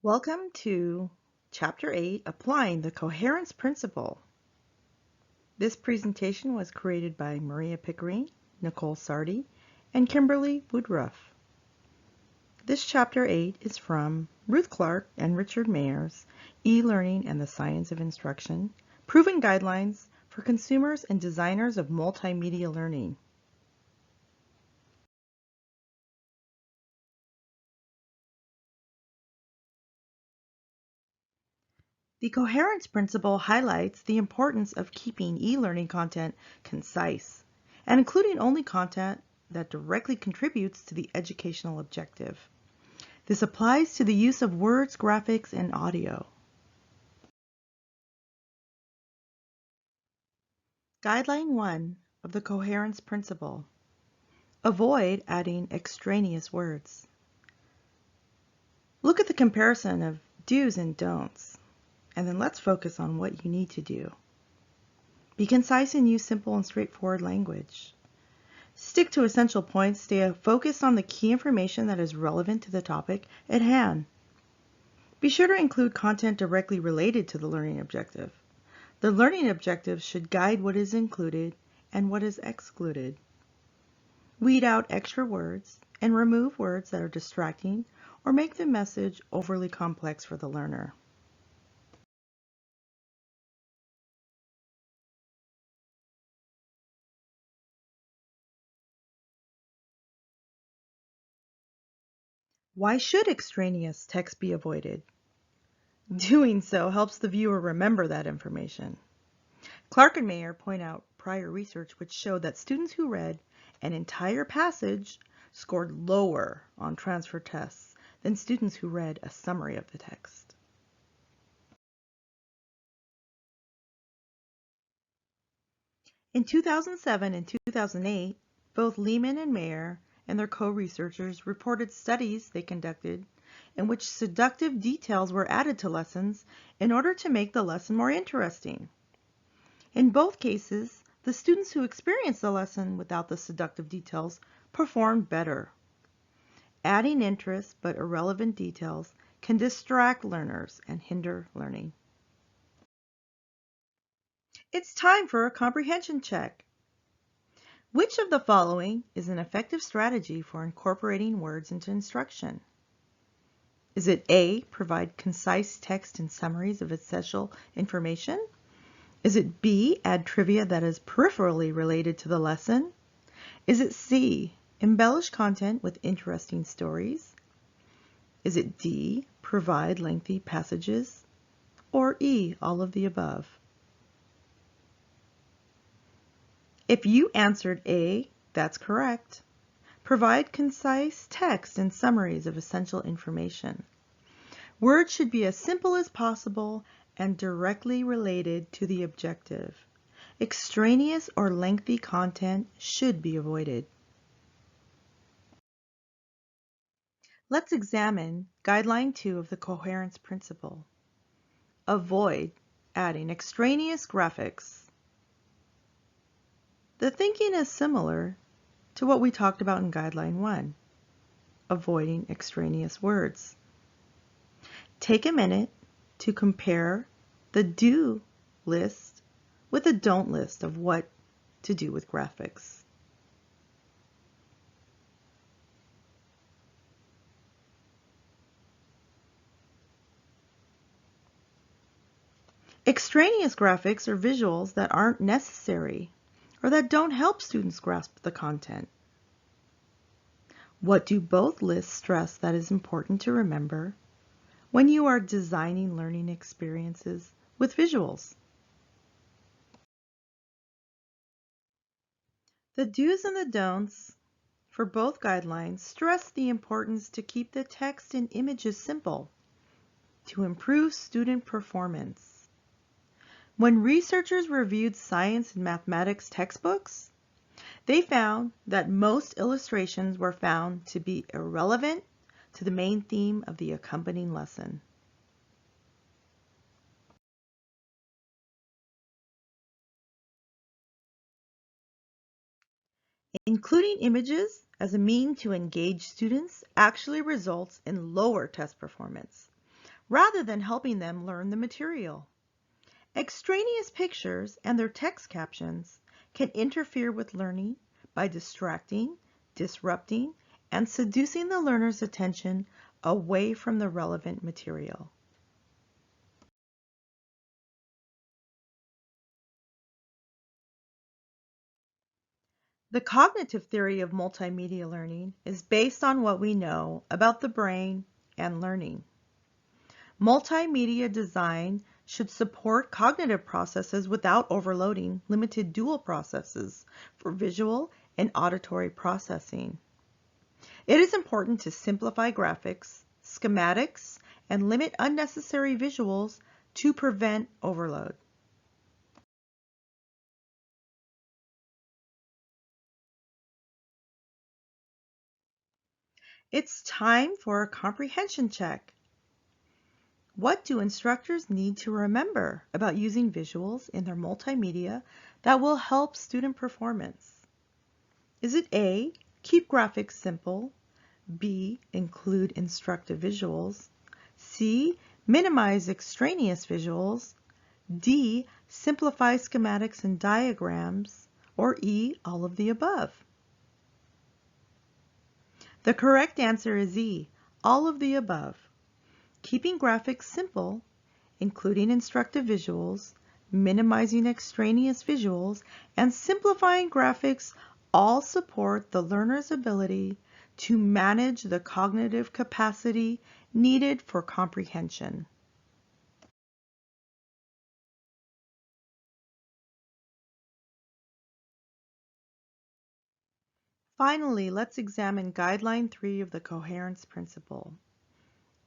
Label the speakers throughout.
Speaker 1: Welcome to Chapter 8, Applying the Coherence Principle. This presentation was created by Maria Pickering, Nicole Sarty, and Kimberly Woodruff. This Chapter 8 is from Ruth Clark and Richard Mayer's E-Learning and the Science of Instruction, Proven Guidelines for Consumers and Designers of Multimedia Learning. The Coherence Principle highlights the importance of keeping e-learning content concise and including only content that directly contributes to the educational objective. This applies to the use of words, graphics, and audio. Guideline 1 of the Coherence Principle. Avoid adding extraneous words. Look at the comparison of do's and don'ts, and then let's focus on what you need to do. Be concise and use simple and straightforward language. Stick to essential points. Stay focused on the key information that is relevant to the topic at hand. Be sure to include content directly related to the learning objective. The learning objective should guide what is included and what is excluded. Weed out extra words and remove words that are distracting or make the message overly complex for the learner. Why should extraneous text be avoided? Doing so helps the viewer remember that information. Clark and Mayer point out prior research which showed that students who read an entire passage scored lower on transfer tests than students who read a summary of the text. In 2007 and 2008, both Lehman and Mayer and their co-researchers reported studies they conducted in which seductive details were added to lessons in order to make the lesson more interesting. In both cases, the students who experienced the lesson without the seductive details performed better. Adding interest but irrelevant details can distract learners and hinder learning. It's time for a comprehension check. Which of the following is an effective strategy for incorporating words into instruction? Is it A, provide concise text and summaries of essential information? Is it B, add trivia that is peripherally related to the lesson? Is it C, embellish content with interesting stories? Is it D, provide lengthy passages? Or E, all of the above? If you answered A, that's correct. Provide concise text and summaries of essential information. Words should be as simple as possible and directly related to the objective. Extraneous or lengthy content should be avoided. Let's examine Guideline 2 of the Coherence Principle. Avoid adding extraneous graphics. The thinking is similar to what we talked about in Guideline 1, avoiding extraneous words. Take a minute to compare the do list with the don't list of what to do with graphics. Extraneous graphics are visuals that aren't necessary or that don't help students grasp the content. What do both lists stress that is important to remember when you are designing learning experiences with visuals? The do's and the don'ts for both guidelines stress the importance to keep the text and images simple to improve student performance. When researchers reviewed science and mathematics textbooks, they found that most illustrations were found to be irrelevant to the main theme of the accompanying lesson. Including images as a means to engage students actually results in lower test performance. rather than helping them learn the material. Extraneous pictures and their text captions can interfere with learning by distracting, disrupting, and seducing the learner's attention away from the relevant material. The cognitive theory of multimedia learning is based on what we know about the brain and learning. Multimedia design should support cognitive processes without overloading limited dual processes for visual and auditory processing. It is important to simplify graphics, schematics, and limit unnecessary visuals to prevent overload. It's time for a comprehension check. What do instructors need to remember about using visuals in their multimedia that will help student performance? Is it A, keep graphics simple, B, include instructive visuals, C, minimize extraneous visuals, D, simplify schematics and diagrams, or E, all of the above? The correct answer is E, all of the above. Keeping graphics simple, including instructive visuals, minimizing extraneous visuals, and simplifying graphics all support the learner's ability to manage the cognitive capacity needed for comprehension. Finally, let's examine Guideline 3 of the Coherence Principle.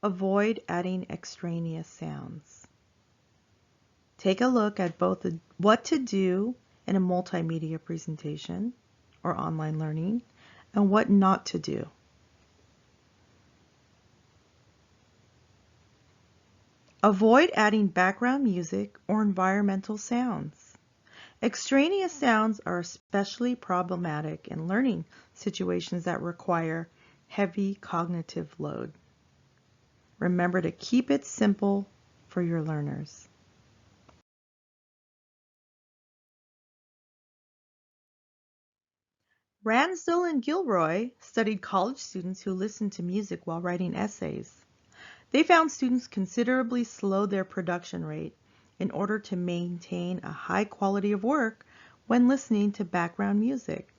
Speaker 1: Avoid adding extraneous sounds. Take a look at both what to do in a multimedia presentation or online learning and what not to do. Avoid adding background music or environmental sounds. Extraneous sounds are especially problematic in learning situations that require heavy cognitive load. Remember to keep it simple for your learners. Ransdell and Gilroy studied college students who listened to music while writing essays. They found students considerably slowed their production rate in order to maintain a high quality of work when listening to background music.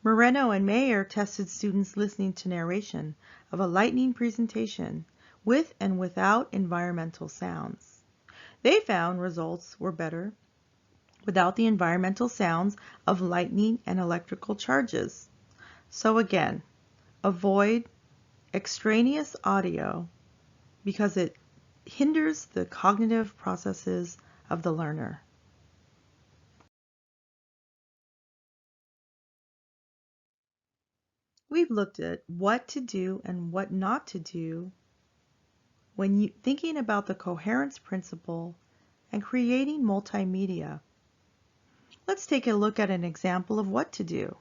Speaker 1: Moreno and Mayer tested students listening to narration of a lightning presentation with and without environmental sounds. They found results were better without the environmental sounds of lightning and electrical charges. So again, avoid extraneous audio because it hinders the cognitive processes of the learner. We've looked at what to do and what not to do when thinking about the coherence principle and creating multimedia. Let's take a look at an example of what to do.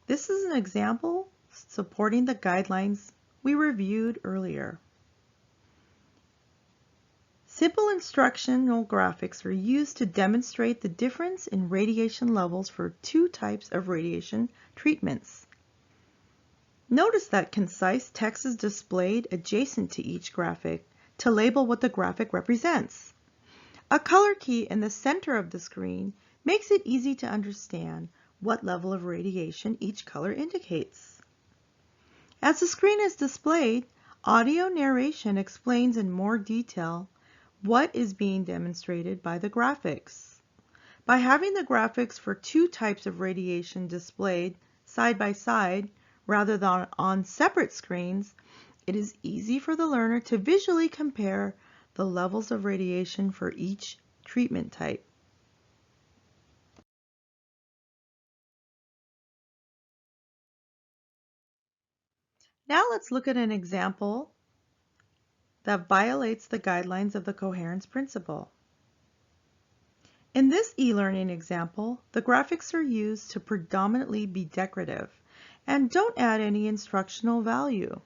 Speaker 1: This is an example supporting the guidelines we reviewed earlier. Simple instructional graphics are used to demonstrate the difference in radiation levels for two types of radiation treatments. Notice that concise text is displayed adjacent to each graphic to label what the graphic represents. A color key in the center of the screen makes it easy to understand what level of radiation each color indicates. As the screen is displayed, audio narration explains in more detail what is being demonstrated by the graphics. By having the graphics for two types of radiation displayed side by side rather than on separate screens, it is easy for the learner to visually compare the levels of radiation for each treatment type. Now let's look at an example that violates the guidelines of the coherence principle. In this e-learning example, the graphics are used to predominantly be decorative and don't add any instructional value.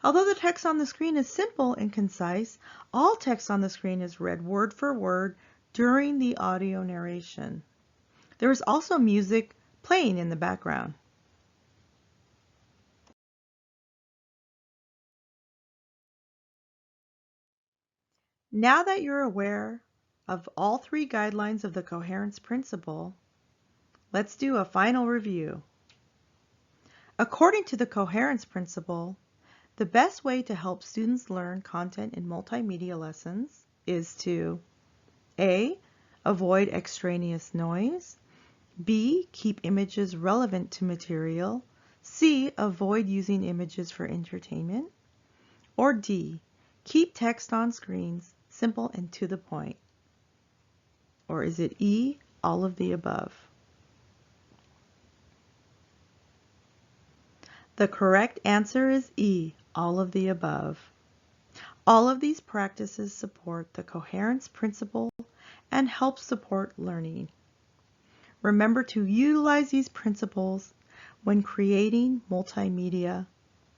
Speaker 1: Although the text on the screen is simple and concise, all text on the screen is read word for word during the audio narration. There is also music playing in the background. Now that you're aware of all three guidelines of the Coherence Principle, let's do a final review. According to the Coherence Principle, the best way to help students learn content in multimedia lessons is to A. Avoid extraneous noise. B. Keep images relevant to material. C. Avoid using images for entertainment. Or D. Keep text on screens simple and to the point. Or is it E. All of the above? The correct answer is E. All of the above. All of these practices support the Coherence Principle and help support learning. Remember to utilize these principles when creating multimedia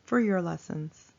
Speaker 1: for your lessons.